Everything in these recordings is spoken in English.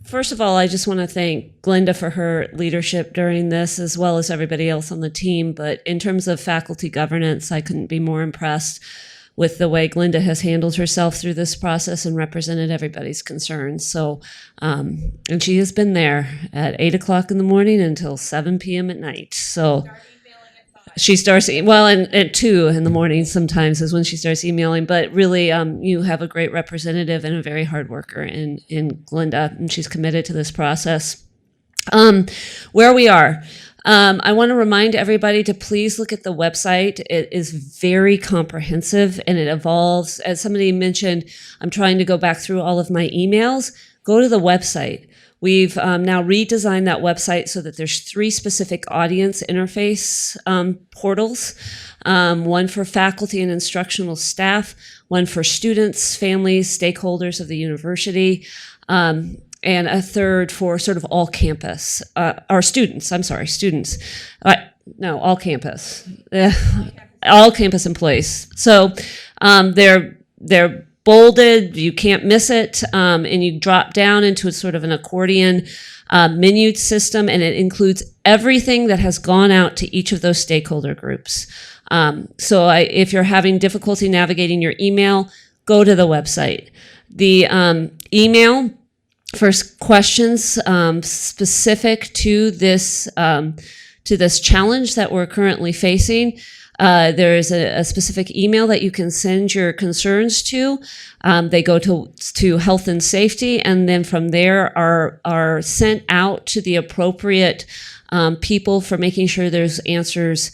First of all, I just want to thank Glenda for her leadership during this, as well as everybody else on the team. But in terms of faculty governance, I couldn't be more impressed with the way Glenda has handled herself through this process and represented everybody's concerns. So, and she has been there at 8 o'clock in the morning until 7 p.m. at night. So she starts, well, and at 2 in the morning sometimes is when she starts emailing. But really, you have a great representative and a very hard worker in Glenda, and she's committed to this process. Where we are. I want to remind everybody to please look at the website. It is very comprehensive and it evolves. As somebody mentioned, I'm trying to go back through all of my emails. Go to the website. We've now redesigned that website so that there's 3 specific audience interface portals, one for faculty and instructional staff, one for students, families, stakeholders of the university, and a third for sort of all campus, or students, students. No, all campus. All campus employees. So they're bolded, you can't miss it, and you drop down into a sort of an accordion menu system, and it includes everything that has gone out to each of those stakeholder groups. So if you're having difficulty navigating your email, go to the website. The email for questions specific to this challenge that we're currently facing, there is a specific email that you can send your concerns to. They go to health and safety, and then from there are sent out to the appropriate people for making sure there's answers,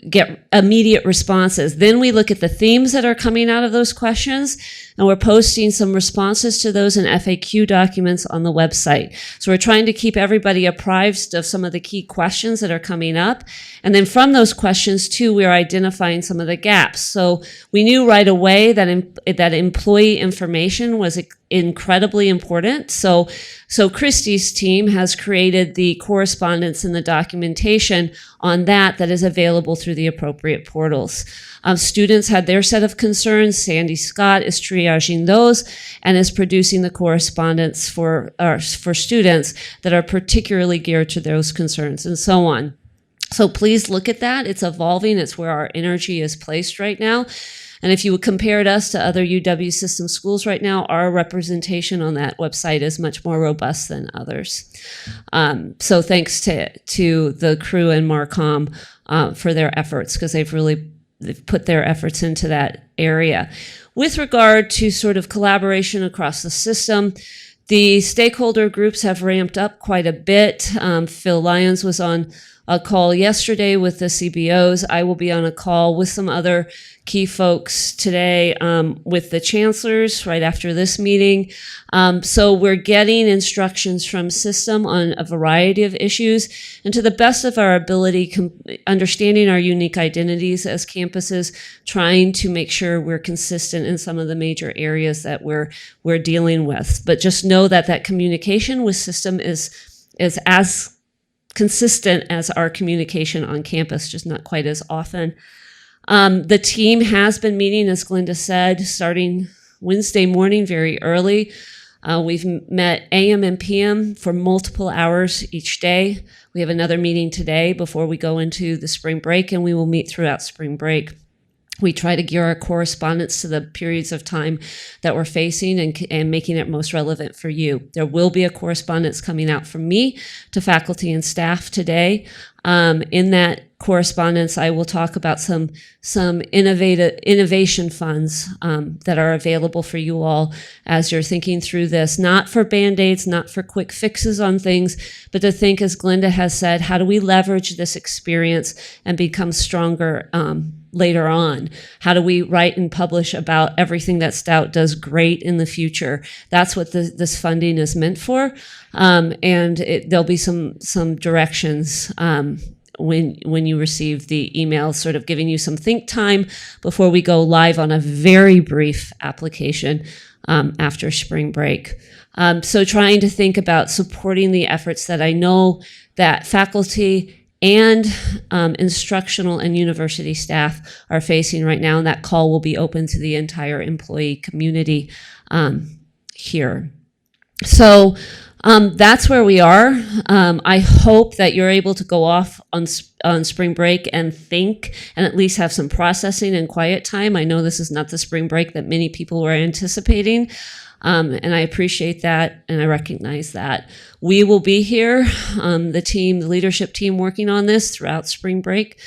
get immediate responses. Then we look at the themes that are coming out of those questions, and we're posting some responses to those in FAQ documents on the website. So we're trying to keep everybody apprised of some of the key questions that are coming up. And then from those questions too, we're identifying some of the gaps. So we knew right away that employee information was incredibly important. So Christy's team has created the correspondence and the documentation on that is available through the appropriate portals. Students had their set of concerns. Sandy Scott is triaging those and is producing the correspondence for students that are particularly geared to those concerns, and so on. So please look at that. It's evolving. It's where our energy is placed right now. And if you compared us to other UW system schools right now, our representation on that website is much more robust than others. So thanks to the crew and Marcom for their efforts, because they've put their efforts into that area. With regard to sort of collaboration across the system, the stakeholder groups have ramped up quite a bit. Phil Lyons was on a call yesterday with the CBOs. I will be on a call with some other key folks today with the chancellors right after this meeting. So we're getting instructions from system on a variety of issues, and to the best of our ability, understanding our unique identities as campuses, trying to make sure we're consistent in some of the major areas that we're dealing with. But just know that communication with system is as consistent as our communication on campus, just not quite as often. The team has been meeting, as Glenda said, starting Wednesday morning very early. We've met AM and PM for multiple hours each day. We have another meeting today before we go into the spring break, and we will meet throughout spring break. We try to gear our correspondence to the periods of time that we're facing and making it most relevant for you. There will be a correspondence coming out from me to faculty and staff today. In that correspondence, I will talk about some innovation funds that are available for you all as you're thinking through this, not for Band-Aids, not for quick fixes on things, but to think, as Glenda has said, how do we leverage this experience and become stronger later on? How do we write and publish about everything that Stout does great in the future? That's what this funding is meant for. And there'll be some directions when you receive the email, sort of giving you some think time before we go live on a very brief application after spring break. So trying to think about supporting the efforts that I know that faculty and instructional and university staff are facing right now, and that call will be open to the entire employee community here. So that's where we are. I hope that you're able to go off on spring break and think and at least have some processing and quiet time. I know this is not the spring break that many people were anticipating. And I appreciate that, and I recognize that. We will be here, the leadership team working on this throughout spring break.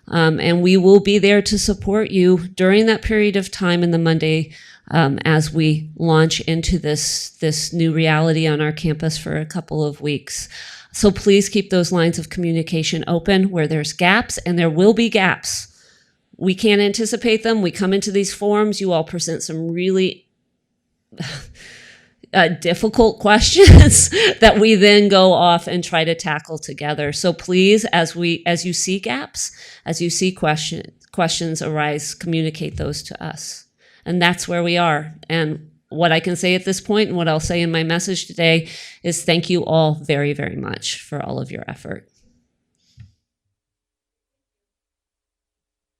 And we will be there to support you during that period of time in the Monday as we launch into this new reality on our campus for a couple of weeks. So please keep those lines of communication open where there's gaps, and there will be gaps. We can't anticipate them. We come into these forums, you all present some really difficult questions that we then go off and try to tackle together. So please, as you see gaps, as you see questions arise, communicate those to us. And that's where we are. And what I can say at this point, and what I'll say in my message today, is thank you all very, very much for all of your effort.